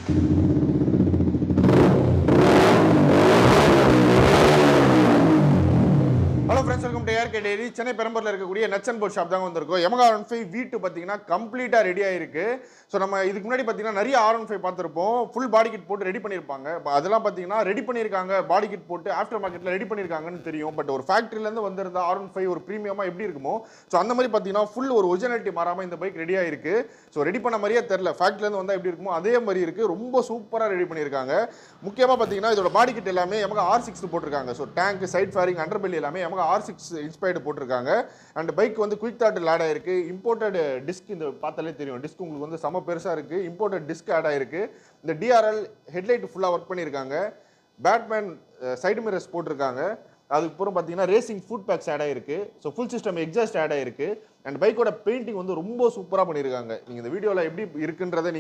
Hello friends, welcome to ARK daily. Chennai பெரம்பூரில் இருக்கக்கூடிய nuts and bolt shop தாங்க வந்திருக்கோம். Yamaha R15 V2 பார்த்தீங்கன்னா கம்ப்ளீட்டாக ரெடி ஆயிருக்கு. ஸோ நம்ம இதுக்கு முன்னாடி பார்த்தீங்கன்னா நிறைய R15 பார்த்துருப்போம். ஃபுல் பாடி கிட் போட்டு ரெடி பண்ணியிருப்பாங்க. அதெல்லாம் பார்த்தீங்கன்னா ரெடி பண்ணியிருக்காங்க, பாடி கிட் போட்டு ஆஃப்டர் மார்க்கெட்டில் ரெடி பண்ணியிருக்காங்கன்னு தெரியும். பட் ஒரு ஃபேக்ட்ரியிலேருந்து வந்திருந்த R15 ஒரு ப்ரீமியமாக எப்படி இருக்குமோ, ஸோ அந்த மாதிரி பார்த்தீங்கன்னா ஃபுல் ஒரு ஒரிஜினாலிட்டி மாறாமல் இந்த பைக் ரெடி ஆயிருக்கு. ஸோ ரெடி பண்ண மாதிரியே தெரில, ஃபேக்ட்ரிலேருந்து வந்தால் எப்படி இருக்குமோ அதே மாதிரி இருக்குது. ரொம்ப சூப்பராக ரெடி பண்ணியிருக்காங்க. முக்கியமாக பார்த்தீங்கன்னா இதோட பாடி கிட் எல்லாமே Yamaha R6 போட்டிருக்காங்க. So tank, side fairing, under belly எல்லாமே Yamaha R6 இன்ஸ்பயர்டு போட்டிருக்காங்க. அண்ட் பைக் வந்து குயிக் ஸ்டார்ட் ஆட் ஆயிருக்கு. இம்போர்ட்டட் டிஸ்க், இந்த பார்த்தாலே தெரியும் டிஸ்க் உங்களுக்கு வந்து செம பெருசாக இருக்கு. இம்போர்ட்டட் டிஸ்க் ஆட் ஆயிருக்கு. இந்த டிஆர்எல் ஹெட்லைட் ஃபுல்லாக ஒர்க் பண்ணியிருக்காங்க. பேட்மேன் சைடு மிரர்ஸ் போட்டிருக்காங்க. அதுக்கப்புறம் பார்த்தீங்கன்னா ரேசிங் ஃபுட் பேக்ஸ் ஆட் ஆயிருக்கு. So full system exhaust add ஆயிருக்கு. அண்ட் பைக்கோட பெயிண்டிங் வந்து ரொம்ப சூப்பராக பண்ணியிருக்காங்க. நீங்கள் இந்த வீடியோவில் எப்படி இருக்குன்றதை